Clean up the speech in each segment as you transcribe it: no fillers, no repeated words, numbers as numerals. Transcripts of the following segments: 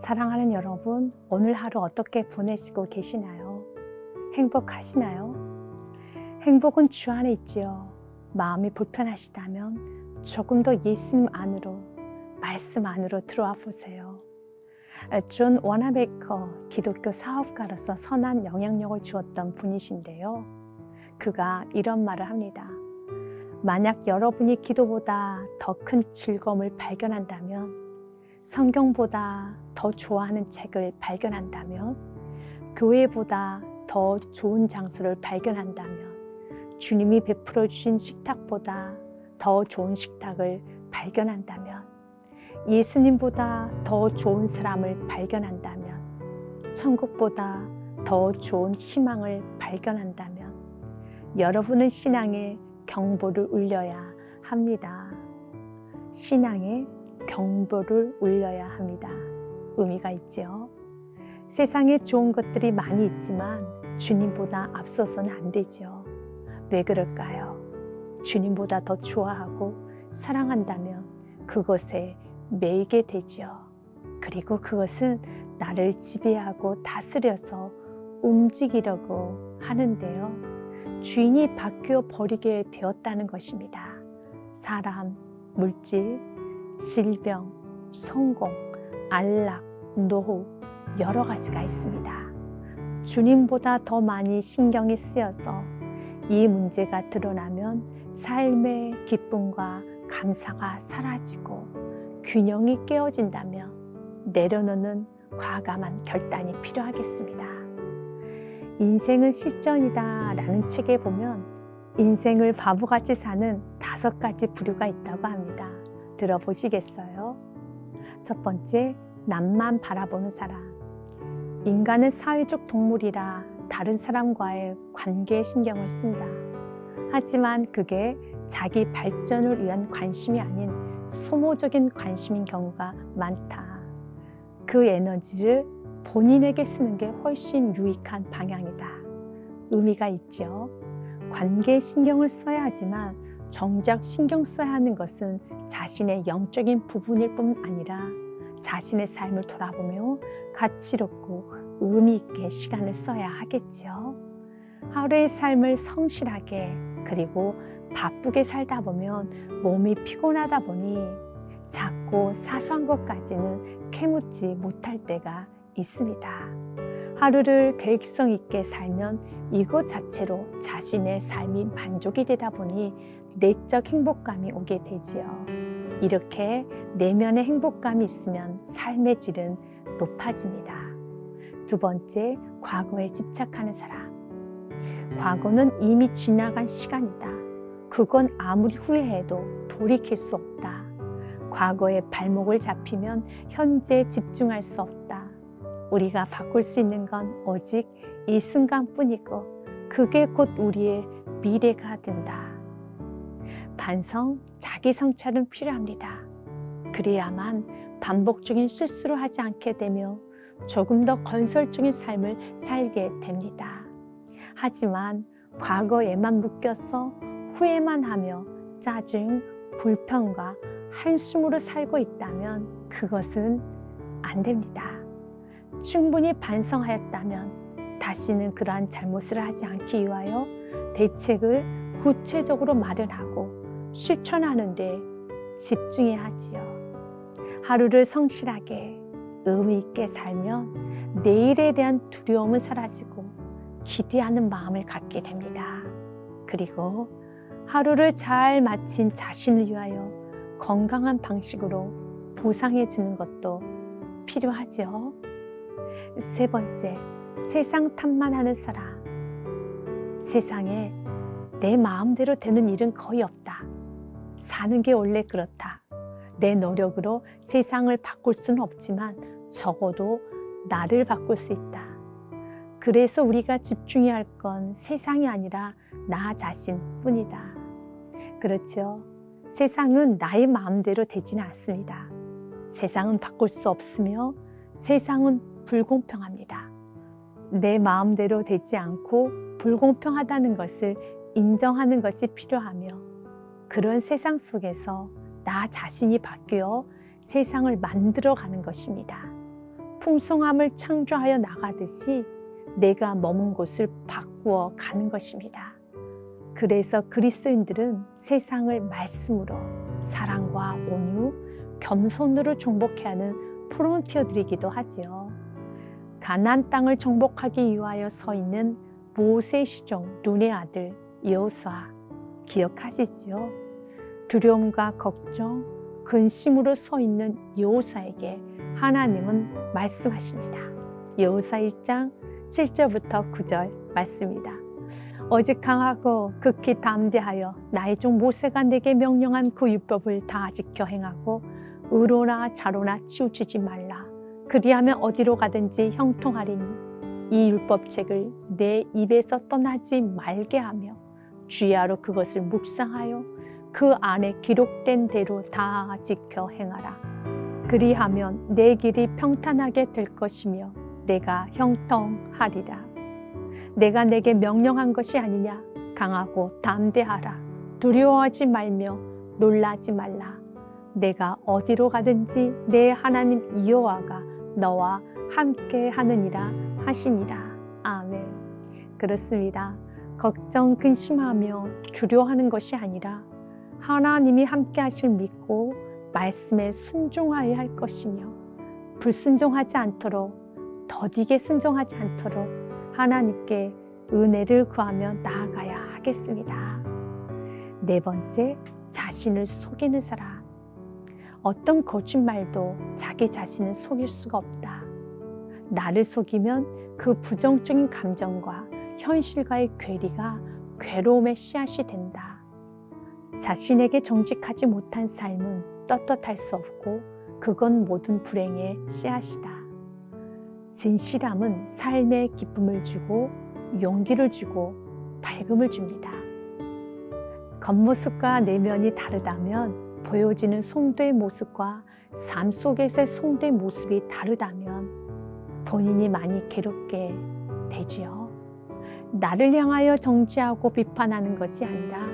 사랑하는 여러분, 오늘 하루 어떻게 보내시고 계시나요? 행복하시나요? 행복은 주 안에 있지요. 마음이 불편하시다면 조금 더 예수님 안으로, 말씀 안으로 들어와 보세요. 존 워나베커 기독교 사업가로서 선한 영향력을 주었던 분이신데요. 그가 이런 말을 합니다. 만약 여러분이 기도보다 더 큰 즐거움을 발견한다면, 성경보다 더 좋아하는 책을 발견한다면, 교회보다 더 좋은 장소를 발견한다면, 주님이 베풀어 주신 식탁보다 더 좋은 식탁을 발견한다면, 예수님보다 더 좋은 사람을 발견한다면, 천국보다 더 좋은 희망을 발견한다면, 여러분은 신앙의 경보를 울려야 합니다. 신앙의 경보를 울려야 합니다. 의미가 있죠. 세상에 좋은 것들이 많이 있지만 주님보다 앞서서는 안 되죠. 왜 그럴까요? 주님보다 더 좋아하고 사랑한다면 그것에 매이게 되죠. 그리고 그것은 나를 지배하고 다스려서 움직이려고 하는데요. 주인이 바뀌어 버리게 되었다는 것입니다. 사람, 물질, 질병, 성공, 안락, 노후 여러 가지가 있습니다. 주님보다 더 많이 신경이 쓰여서 이 문제가 드러나면 삶의 기쁨과 감사가 사라지고 균형이 깨어진다면 내려놓는 과감한 결단이 필요하겠습니다. 인생은 실전이다 라는 책에 보면 인생을 바보같이 사는 5가지 부류가 있다고 합니다. 들어보시겠어요? 첫 번째, 남만 바라보는 사람. 인간은 사회적 동물이라 다른 사람과의 관계에 신경을 쓴다. 하지만 그게 자기 발전을 위한 관심이 아닌 소모적인 관심인 경우가 많다. 그 에너지를 본인에게 쓰는 게 훨씬 유익한 방향이다. 의미가 있죠. 관계에 신경을 써야 하지만 정작 신경 써야 하는 것은 자신의 영적인 부분일 뿐 아니라 자신의 삶을 돌아보며 가치롭고 의미 있게 시간을 써야 하겠죠. 하루의 삶을 성실하게 그리고 바쁘게 살다 보면 몸이 피곤하다 보니 작고 사소한 것까지는 캐묻지 못할 때가 있습니다. 하루를 계획성 있게 살면 이것 자체로 자신의 삶이 만족이 되다 보니 내적 행복감이 오게 되지요. 이렇게 내면의 행복감이 있으면 삶의 질은 높아집니다. 두 번째, 과거에 집착하는 사람. 과거는 이미 지나간 시간이다. 그건 아무리 후회해도 돌이킬 수 없다. 과거에 발목을 잡히면 현재에 집중할 수 없다. 우리가 바꿀 수 있는 건 오직 이 순간뿐이고 그게 곧 우리의 미래가 된다. 반성, 자기 성찰은 필요합니다. 그래야만 반복적인 실수를 하지 않게 되며 조금 더 건설적인 삶을 살게 됩니다. 하지만 과거에만 묶여서 후회만 하며 짜증, 불평과 한숨으로 살고 있다면 그것은 안 됩니다. 충분히 반성하였다면 다시는 그러한 잘못을 하지 않기 위하여 대책을 구체적으로 마련하고 실천하는 데 집중해야 하지요. 하루를 성실하게 의미 있게 살면 내일에 대한 두려움은 사라지고 기대하는 마음을 갖게 됩니다. 그리고 하루를 잘 마친 자신을 위하여 건강한 방식으로 보상해 주는 것도 필요하죠. 세 번째, 세상 탓만 하는 사람. 세상에 내 마음대로 되는 일은 거의 없다. 사는 게 원래 그렇다. 내 노력으로 세상을 바꿀 수는 없지만 적어도 나를 바꿀 수 있다. 그래서 우리가 집중해야 할 건 세상이 아니라 나 자신뿐이다. 그렇죠. 세상은 나의 마음대로 되지는 않습니다. 세상은 바꿀 수 없으며 세상은 불공평합니다. 내 마음대로 되지 않고 불공평하다는 것을 인정하는 것이 필요하며 그런 세상 속에서 나 자신이 바뀌어 세상을 만들어가는 것입니다. 풍성함을 창조하여 나가듯이 내가 머문 곳을 바꾸어 가는 것입니다. 그래서 그리스도인들은 세상을 말씀으로, 사랑과 온유, 겸손으로 정복해야 하는 프론티어들이기도 하지요. 가나안 땅을 정복하기 위하여 서 있는 모세 시종 눈의 아들 여호수아 기억하시지요? 두려움과 걱정, 근심으로 서 있는 여호수아에게 하나님은 말씀하십니다. 여호수아 1장 7절부터 9절 말씀입니다. 오직 강하고 극히 담대하여 나의 종 모세가 내게 명령한 그 율법을 다 지켜 행하고 의로나 자로나 치우치지 말라. 그리하면 어디로 가든지 형통하리니 이 율법책을 내 입에서 떠나지 말게 하며 주야로 그것을 묵상하여 그 안에 기록된 대로 다 지켜 행하라. 그리하면 내 길이 평탄하게 될 것이며 내가 형통하리라. 내가 내게 명령한 것이 아니냐. 강하고 담대하라. 두려워하지 말며 놀라지 말라. 내가 어디로 가든지 내 하나님 여호와가 너와 함께 하느니라 하시니라. 아멘. 그렇습니다. 걱정, 근심하며 두려워하는 것이 아니라 하나님이 함께 하실 믿고 말씀에 순종하여야 할 것이며 불순종하지 않도록, 더디게 순종하지 않도록 하나님께 은혜를 구하며 나아가야 하겠습니다. 네 번째, 자신을 속이는 사람. 어떤 거짓말도 자기 자신을 속일 수가 없다. 나를 속이면 그 부정적인 감정과 현실과의 괴리가 괴로움의 씨앗이 된다. 자신에게 정직하지 못한 삶은 떳떳할 수 없고 그건 모든 불행의 씨앗이다. 진실함은 삶에 기쁨을 주고 용기를 주고 밝음을 줍니다. 겉모습과 내면이 다르다면, 보여지는 성도의 모습과 삶 속에서의 성도의 모습이 다르다면 본인이 많이 괴롭게 되지요. 나를 향하여 정죄하고 비판하는 것이 아니라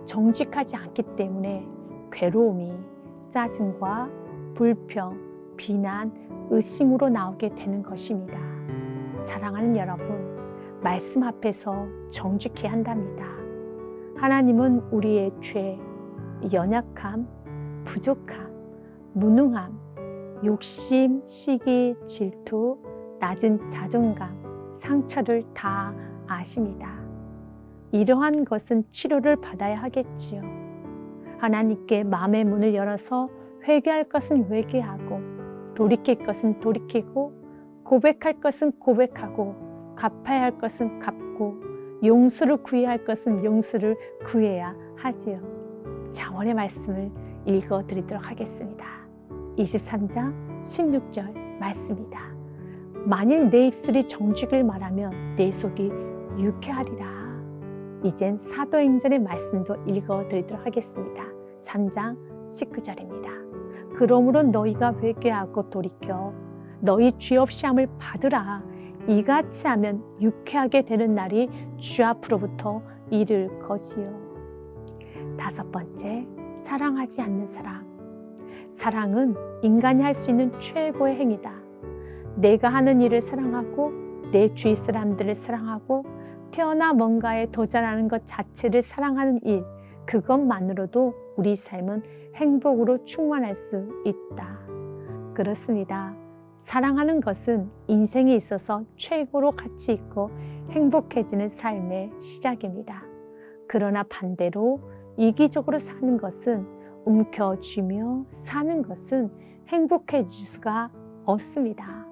정직하지 않기 때문에 괴로움이 짜증과 불평, 비난, 의심으로 나오게 되는 것입니다. 사랑하는 여러분, 말씀 앞에서 정직해야 한답니다. 하나님은 우리의 죄, 연약함, 부족함, 무능함, 욕심, 시기, 질투, 낮은 자존감, 상처를 다 아십니다. 이러한 것은 치료를 받아야 하겠지요. 하나님께 마음의 문을 열어서 회개할 것은 회개하고, 돌이킬 것은 돌이키고, 고백할 것은 고백하고, 갚아야 할 것은 갚고, 용서를 구해야 할 것은 용서를 구해야 하지요. 잠언의 말씀을 읽어드리도록 하겠습니다. 23장 16절 말씀입니다. 만일 내 입술이 정직을 말하면 내 속이 유쾌하리라. 이젠 사도행전의 말씀도 읽어드리도록 하겠습니다. 3장 19절입니다. 그러므로 너희가 회개하고 돌이켜 너희 죄 없이 함을 받으라. 이같이 하면 유쾌하게 되는 날이 주 앞으로부터 이를 거지요. 다섯 번째, 사랑하지 않는 사람. 사랑은 인간이 할 수 있는 최고의 행위다. 내가 하는 일을 사랑하고 내 주위 사람들을 사랑하고 태어나 뭔가에 도전하는 것 자체를 사랑하는 일, 그것만으로도 우리 삶은 행복으로 충만할 수 있다. 그렇습니다. 사랑하는 것은 인생에 있어서 최고로 가치 있고 행복해지는 삶의 시작입니다. 그러나 반대로 이기적으로 사는 것은, 움켜쥐며 사는 것은 행복해질 수가 없습니다.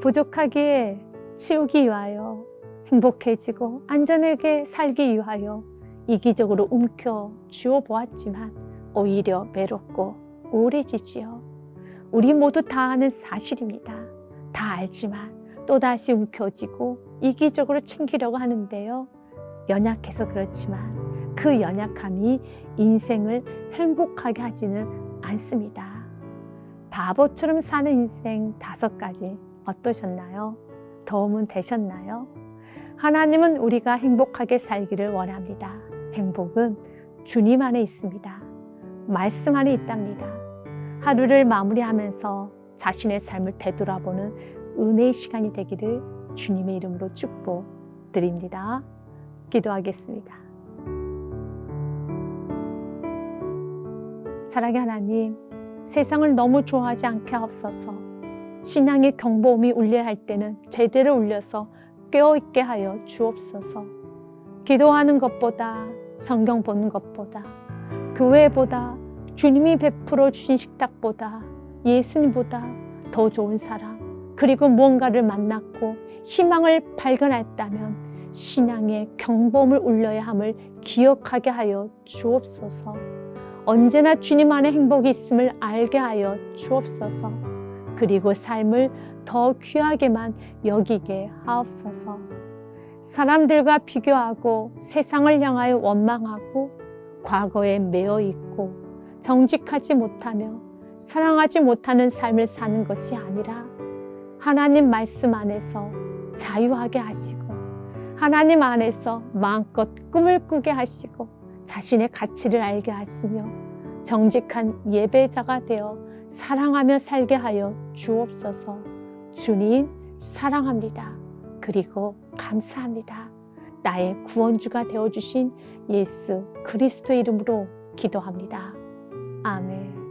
부족하기에 치우기 위하여, 행복해지고 안전하게 살기 위하여 이기적으로 움켜쥐어 보았지만 오히려 외롭고 우울해지지요. 우리 모두 다 아는 사실입니다. 다 알지만 또다시 움켜쥐고 이기적으로 챙기려고 하는데요. 연약해서 그렇지만 그 연약함이 인생을 행복하게 하지는 않습니다. 바보처럼 사는 인생 5가지 어떠셨나요? 도움은 되셨나요? 하나님은 우리가 행복하게 살기를 원합니다. 행복은 주님 안에 있습니다. 말씀 안에 있답니다. 하루를 마무리하면서 자신의 삶을 되돌아보는 은혜의 시간이 되기를 주님의 이름으로 축복드립니다. 기도하겠습니다. 사랑의 하나님, 세상을 너무 좋아하지 않게 하옵소서. 신앙의 경보음이 울려야 할 때는 제대로 울려서 깨어있게 하여 주옵소서. 기도하는 것보다, 성경 보는 것보다, 교회보다, 주님이 베풀어 주신 식탁보다, 예수님보다 더 좋은 사람, 그리고 무언가를 만났고 희망을 발견했다면 신앙의 경보음을 울려야 함을 기억하게 하여 주옵소서. 언제나 주님 안에 행복이 있음을 알게 하여 주옵소서. 그리고 삶을 더 귀하게만 여기게 하옵소서. 사람들과 비교하고 세상을 향하여 원망하고 과거에 매여 있고 정직하지 못하며 사랑하지 못하는 삶을 사는 것이 아니라 하나님 말씀 안에서 자유하게 하시고 하나님 안에서 마음껏 꿈을 꾸게 하시고 자신의 가치를 알게 하시며 정직한 예배자가 되어 사랑하며 살게 하여 주옵소서. 주님 사랑합니다. 그리고 감사합니다. 나의 구원주가 되어주신 예수 그리스도 이름으로 기도합니다. 아멘.